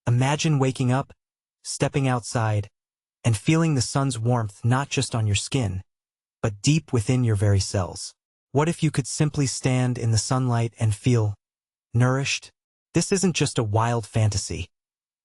Imagine waking up, stepping outside, and feeling the sun's warmth not just on your skin, but deep within your very cells. What if you could simply stand in the sunlight and feel nourished? This isn't just a wild fantasy.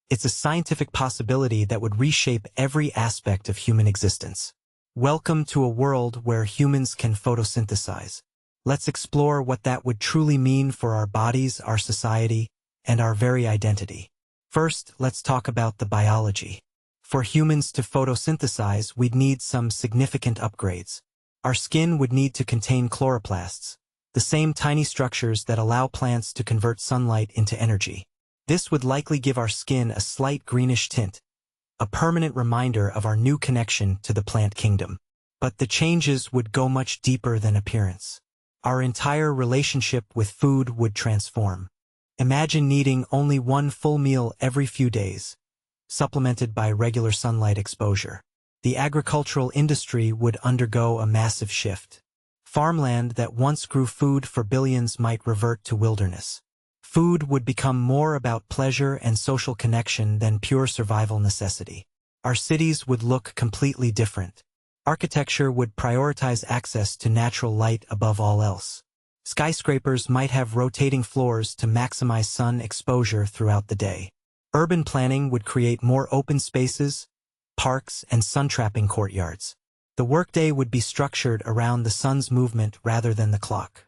It's a scientific possibility that would reshape every aspect of human existence. Welcome to a world where humans can photosynthesize. Let's explore what that would truly mean for our bodies, our society, and our very identity. First, let's talk about the biology. For humans to photosynthesize, we'd need some significant upgrades. Our skin would need to contain chloroplasts, the same tiny structures that allow plants to convert sunlight into energy. This would likely give our skin a slight greenish tint, a permanent reminder of our new connection to the plant kingdom. But the changes would go much deeper than appearance. Our entire relationship with food would transform. Imagine needing only one full meal every few days, supplemented by regular sunlight exposure. The agricultural industry would undergo a massive shift. Farmland that once grew food for billions might revert to wilderness. Food would become more about pleasure and social connection than pure survival necessity. Our cities would look completely different. Architecture would prioritize access to natural light above all else. Skyscrapers might have rotating floors to maximize sun exposure throughout the day. Urban planning would create more open spaces, parks, and sun-trapping courtyards. The workday would be structured around the sun's movement rather than the clock.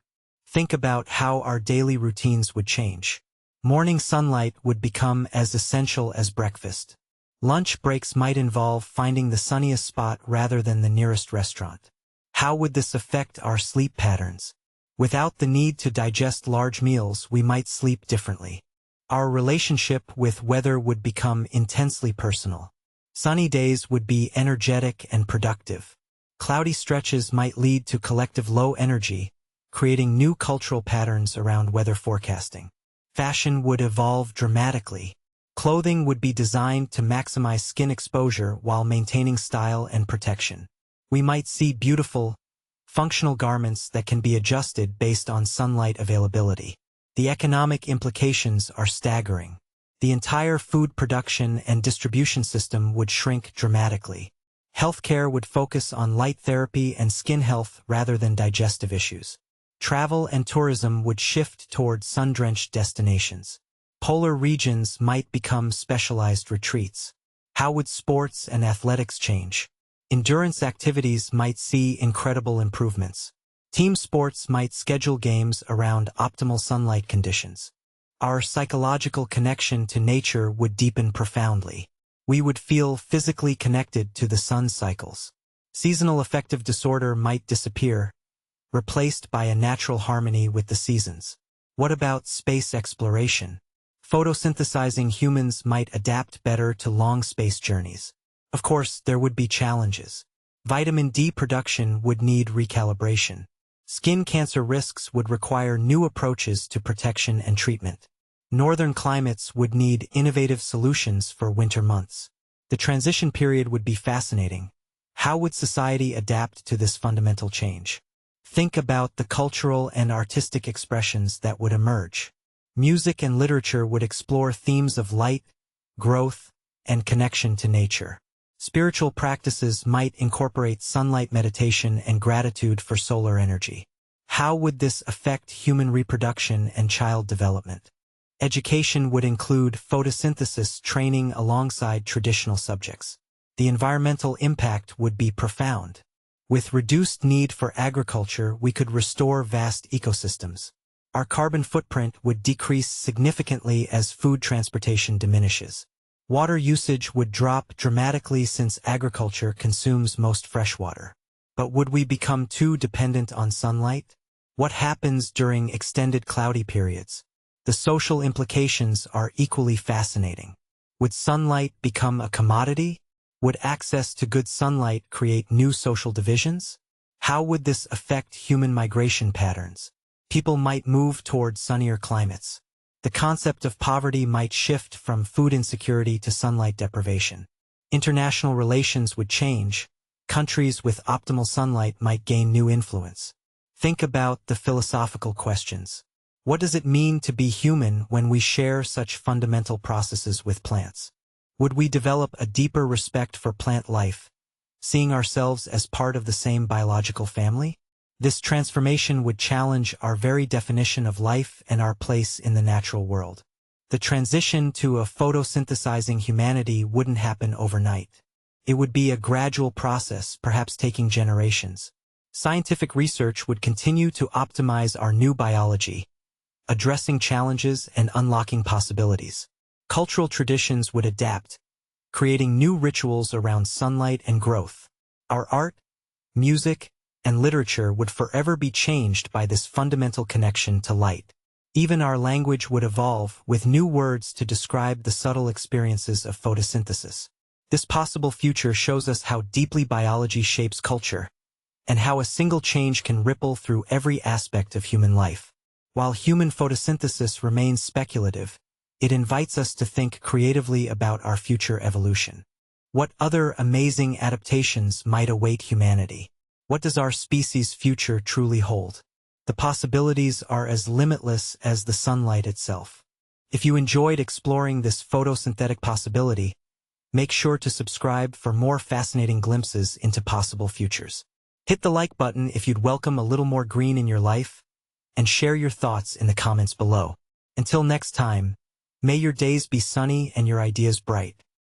Think about how our daily routines would change. Morning sunlight would become as essential as breakfast. Lunch breaks might involve finding the sunniest spot rather than the nearest restaurant. How would this affect our sleep patterns? Without the need to digest large meals, we might sleep differently. Our relationship with weather would become intensely personal. Sunny days would be energetic and productive. Cloudy stretches might lead to collective low energy, creating new cultural patterns around weather forecasting. Fashion would evolve dramatically. Clothing would be designed to maximize skin exposure while maintaining style and protection. We might see beautiful, functional garments that can be adjusted based on sunlight availability. The economic implications are staggering. The entire food production and distribution system would shrink dramatically. Healthcare would focus on light therapy and skin health rather than digestive issues. Travel and tourism would shift toward sun-drenched destinations. Polar regions might become specialized retreats. How would sports and athletics change? Endurance activities might see incredible improvements. Team sports might schedule games around optimal sunlight conditions. Our psychological connection to nature would deepen profoundly. We would feel physically connected to the sun's cycles. Seasonal affective disorder might disappear, replaced by a natural harmony with the seasons. What about space exploration? Photosynthesizing humans might adapt better to long space journeys. Of course, there would be challenges. Vitamin D production would need recalibration. Skin cancer risks would require new approaches to protection and treatment. Northern climates would need innovative solutions for winter months. The transition period would be fascinating. How would society adapt to this fundamental change? Think about the cultural and artistic expressions that would emerge. Music and literature would explore themes of light, growth, and connection to nature. Spiritual practices might incorporate sunlight meditation and gratitude for solar energy. How would this affect human reproduction and child development? Education would include photosynthesis training alongside traditional subjects. The environmental impact would be profound. With reduced need for agriculture, we could restore vast ecosystems. Our carbon footprint would decrease significantly as food transportation diminishes. Water usage would drop dramatically since agriculture consumes most fresh water. But would we become too dependent on sunlight? What happens during extended cloudy periods? The social implications are equally fascinating. Would sunlight become a commodity? Would access to good sunlight create new social divisions? How would this affect human migration patterns? People might move toward sunnier climates. The concept of poverty might shift from food insecurity to sunlight deprivation. International relations would change. Countries with optimal sunlight might gain new influence. Think about the philosophical questions. What does it mean to be human when we share such fundamental processes with plants? Would we develop a deeper respect for plant life, seeing ourselves as part of the same biological family? This transformation would challenge our very definition of life and our place in the natural world. The transition to a photosynthesizing humanity wouldn't happen overnight. It would be a gradual process, perhaps taking generations. Scientific research would continue to optimize our new biology, addressing challenges and unlocking possibilities. Cultural traditions would adapt, creating new rituals around sunlight and growth. Our art, music, and literature would forever be changed by this fundamental connection to light. Even our language would evolve, with new words to describe the subtle experiences of photosynthesis. This possible future shows us how deeply biology shapes culture, and how a single change can ripple through every aspect of human life. While human photosynthesis remains speculative, it invites us to think creatively about our future evolution. What other amazing adaptations might await humanity? What does our species' future truly hold? The possibilities are as limitless as the sunlight itself. If you enjoyed exploring this photosynthetic possibility, make sure to subscribe for more fascinating glimpses into possible futures. Hit the like button if you'd welcome a little more green in your life, and share your thoughts in the comments below. Until next time, may your days be sunny and your ideas bright.